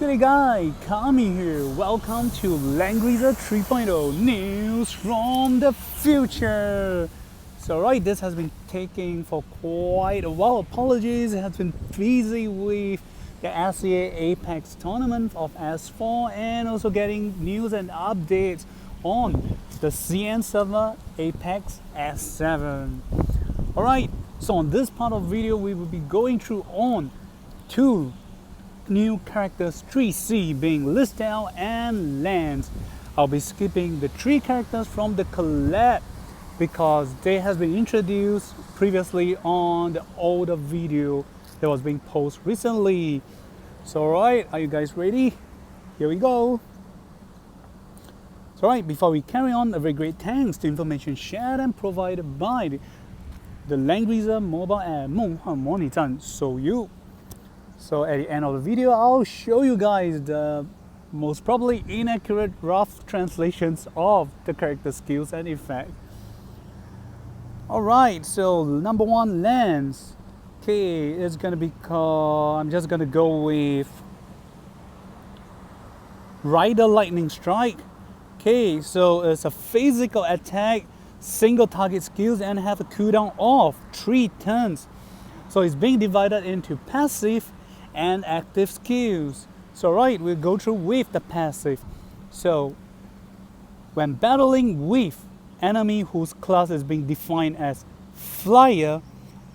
Good guy, Kami here. Welcome to Langrisser 3.0 news from the future. So right, this has been taking for quite a while. Apologies, it has been busy with the SCA Apex tournament of S4 and also getting news and updates on the CN server Apex S7. Alright, so on this part of the video we will be going through on two new characters 3C being Listell and Lance. I'll be skipping the three characters from the collab because they has been introduced previously on the older video that was being posted recently. So alright, are you guys ready? Here we go. So alright, before we carry on, a very great thanks to information shared and provided by the Langrisser mobile app 梦幻模拟站手游. So at the end of the video, I'll show you guys the most probably inaccurate rough translations of the character skills and effect. Alright, so number one, Lance. Okay, it's gonna be called, I'm just gonna go with Rider Lightning Strike. Okay, so it's a physical attack, single target skills and have a cooldown of 3 turns. So it's being divided into passive and active skills. So right, we'll go through with the passive. So when battling with enemy whose class is being defined as flyer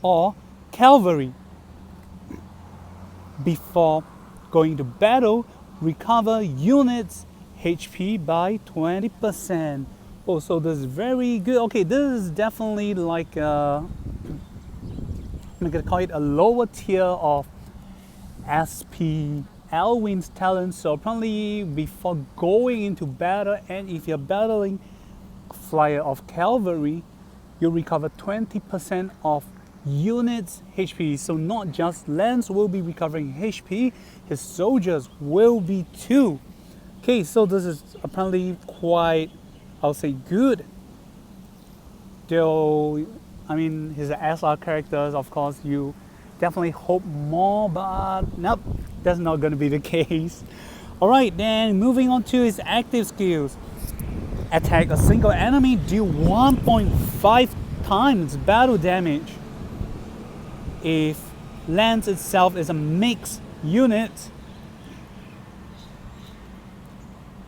or cavalry, before going to battle, recover units HP by 20%. Oh, so this is very good. Okay, this is definitely like I'm gonna call it a lower tier of SP Elwin's talent. So apparently before going into battle, and if you're battling flyer of cavalry, you recover 20% of units HP. So not just Lance will be recovering HP, his soldiers will be too. Okay, so this is apparently quite, I'll say, good. Though I mean his SR characters, of course you definitely hope more, but nope, that's not going to be the case. Alright, then moving on to his active skills. Attack a single enemy, do 1.5 times battle damage. If Lance itself is a mixed unit,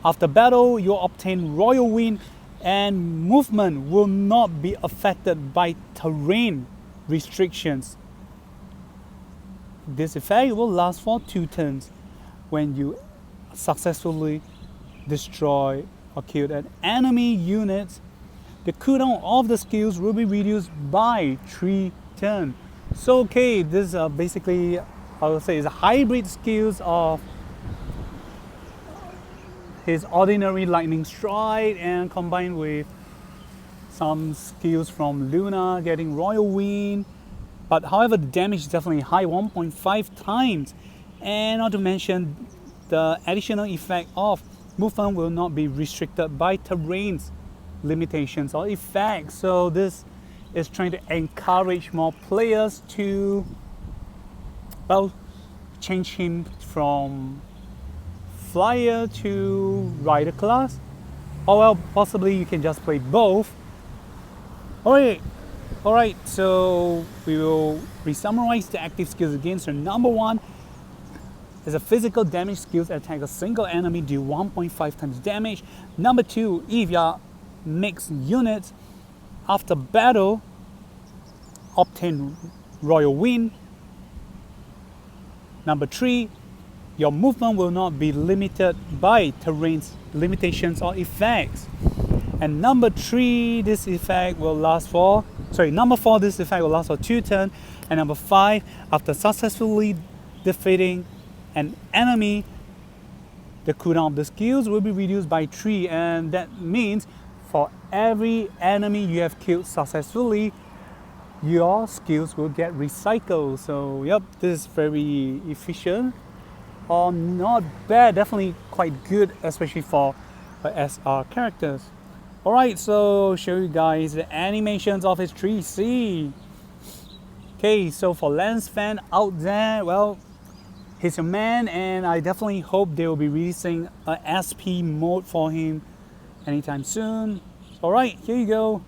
after battle you obtain Royal Wind and movement will not be affected by terrain restrictions. This effect will last for 2 turns. When you successfully destroy or kill an enemy unit, the cooldown of the skills will be reduced by 3 turns. So okay, this is basically, I would say, is a hybrid skills of his ordinary lightning strike and combined with some skills from Luna getting Royal Wind. But however, the damage is definitely high, 1.5 times. And not to mention the additional effect of movement will not be restricted by terrains limitations or effects. So this is trying to encourage more players to, well, change him from flyer to rider class. Or well, possibly you can just play both. Alright, so we will re-summarize the active skills again. So number one is a physical damage skills, attack a single enemy, do 1.5 times damage. Number two, if you're mixed units, after battle, obtain Royal Wind. Number three, your movement will not be limited by terrain limitations or effects. And number three, this effect will last for, number four, this effect will last for 2 turns. And number five, after successfully defeating an enemy, the cooldown of the skills will be reduced by 3. And that means for every enemy you have killed successfully, your skills will get recycled. So yep, this is very efficient. Or not bad, definitely quite good, especially for SR characters. Alright, so show you guys the animations of his 3C. Okay, so for Lance fan out there, well, he's your man, and I definitely hope they will be releasing a SP mode for him anytime soon. Alright, here you go.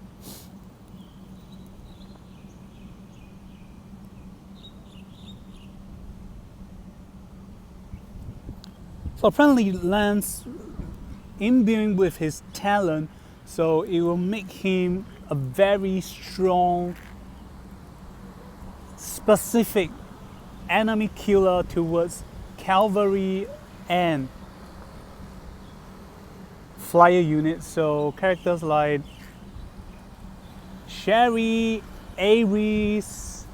So apparently Lance, imbuing with his talent, so it will make him a very strong, specific enemy killer towards cavalry and flyer units. So characters like Sherry, Ares,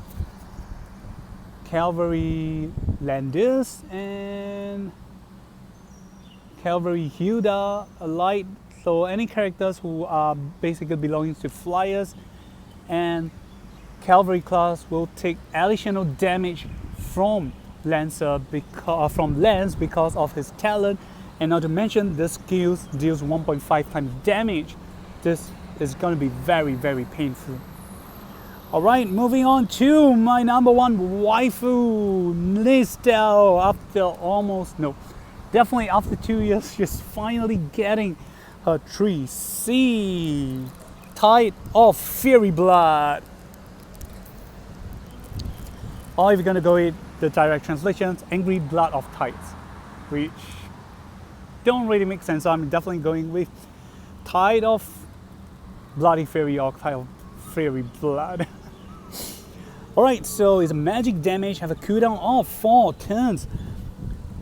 cavalry Landis, and cavalry Hilda alike. So any characters who are basically belonging to flyers and cavalry class will take additional damage from Lance because of his talent, and not to mention the skills deals 1.5 times damage. This is going to be very, very painful. Alright, moving on to my number one waifu, Listell. Definitely after 2 years, she's finally getting her 3C, Tide of Fiery Blood. Or if you're gonna go with the direct translations, Angry Blood of Tides, which don't really make sense. So I'm definitely going with Tide of Bloody Fury or Tide of Fiery Blood. Alright, so it's a magic damage, have a cooldown of 4 turns,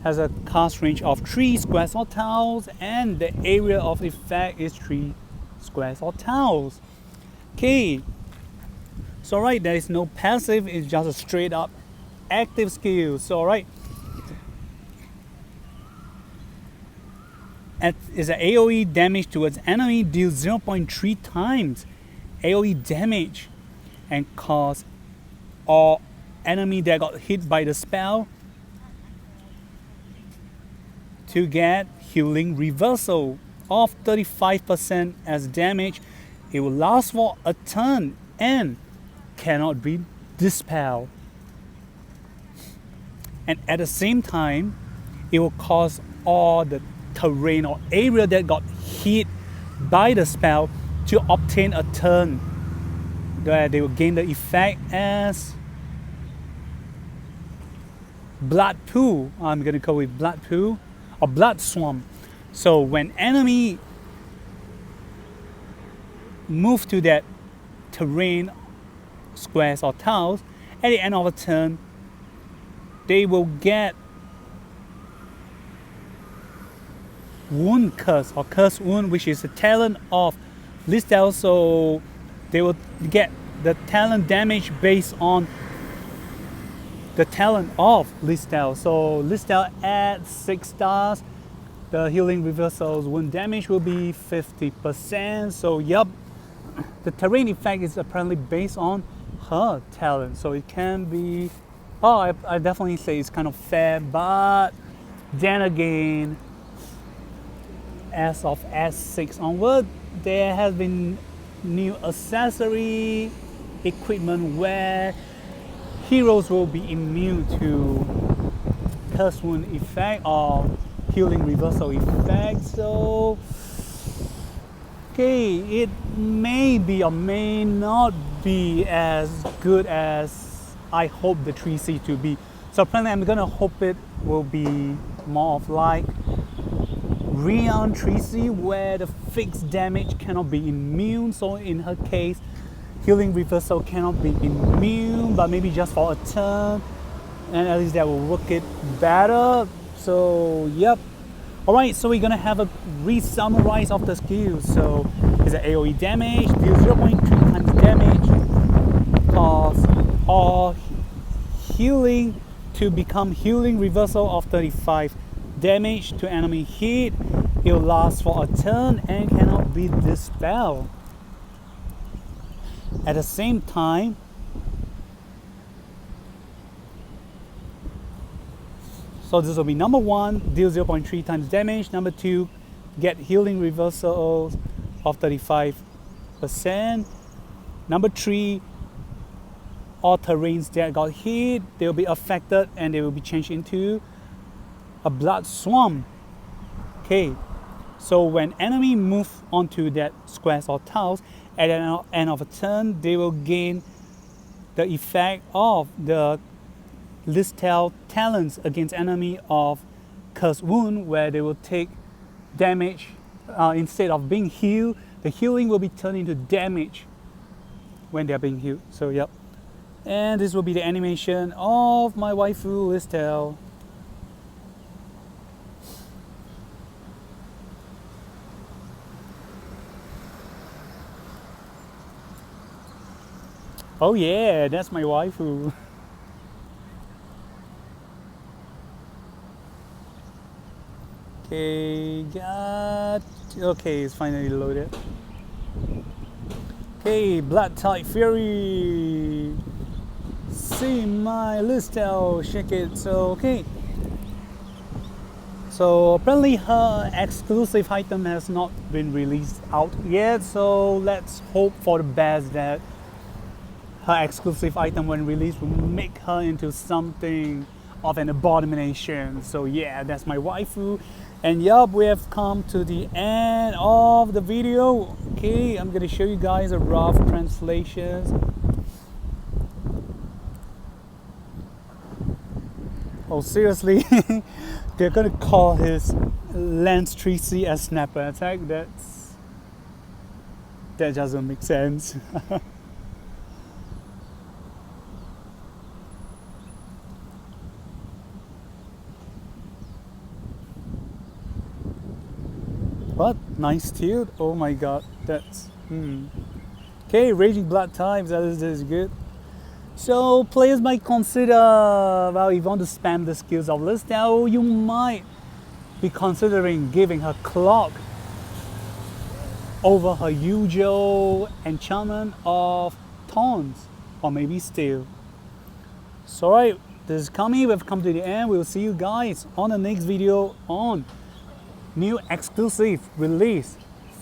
has a cast range of 3 squares or tiles, and the area of effect is 3 squares or tiles. Okay, so alright, there is no passive, it's just a straight up active skill. So alright, is an AoE damage towards enemy, deals 0.3 times AoE damage and cause all enemy that got hit by the spell to get healing reversal of 35% as damage. It will last for a turn and cannot be dispelled. And at the same time, it will cause all the terrain or area that got hit by the spell to obtain a turn where they will gain the effect as Blood Pool. I'm gonna go with Blood Pool or Blood Swamp. So when enemy move to that terrain, squares or tiles, at the end of a turn, they will get Wound Curse or Curse Wound, which is the talent of Listell. So they will get the talent damage based on the talent of Listell. So Listell adds 6 stars. The healing reversals wound damage will be 50%. So yep, the terrain effect is apparently based on her talent. So it can be, I definitely say it's kind of fair, but then again, as of S6 onward, there has been new accessory equipment where heroes will be immune to curse wound effect or healing reversal effect. So okay, it may be or may not be as good as I hope the 3C to be. So apparently I'm gonna hope it will be more of like Rion 3C, where the fixed damage cannot be immune. So in her case, healing reversal cannot be immune, but maybe just for a turn, and at least that will work it better. So yep. Alright, so we're gonna have a re-summarize of the skills. So it's an AoE damage, deals 0.3 times damage, cause all healing to become healing reversal of 35 damage to enemy hit. It will last for a turn and cannot be dispelled. At the same time, so this will be number 1, deal 0.3 times damage. Number 2, get healing reversals of 35%. Number 3, all terrains that got hit, they will be affected and they will be changed into a blood swarm. Okay, so when enemy move onto that squares or tiles, at the end of a turn, they will gain the effect of the Listell talents against enemy of Curse Wound, where they will take damage instead of being healed. The healing will be turned into damage when they are being healed. So yep. And this will be the animation of my waifu Listell. Oh yeah, that's my waifu. Okay, it's finally loaded. Okay, Blood Type Fury. See my Listell, shake it. So okay. So apparently her exclusive item has not been released out yet. So let's hope for the best that her exclusive item when released will make her into something of an abomination. So yeah, that's my waifu. And yup, we have come to the end of the video. Okay, I'm gonna show you guys a rough translation. Oh seriously, they're gonna call his Lance 3C as snapper attack. That doesn't make sense. What? Nice tilt? Oh my god, that's... Okay, Raging Blood types, that is good. So players might consider, well, if you want to spam the skills of Listell, you might be considering giving her Clock over her usual enchantment of Taunts, or maybe Steel. So alright, this is Kami, we've come to the end. We'll see you guys on the next video on new exclusive release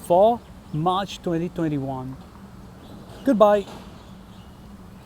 for March 2021. Goodbye.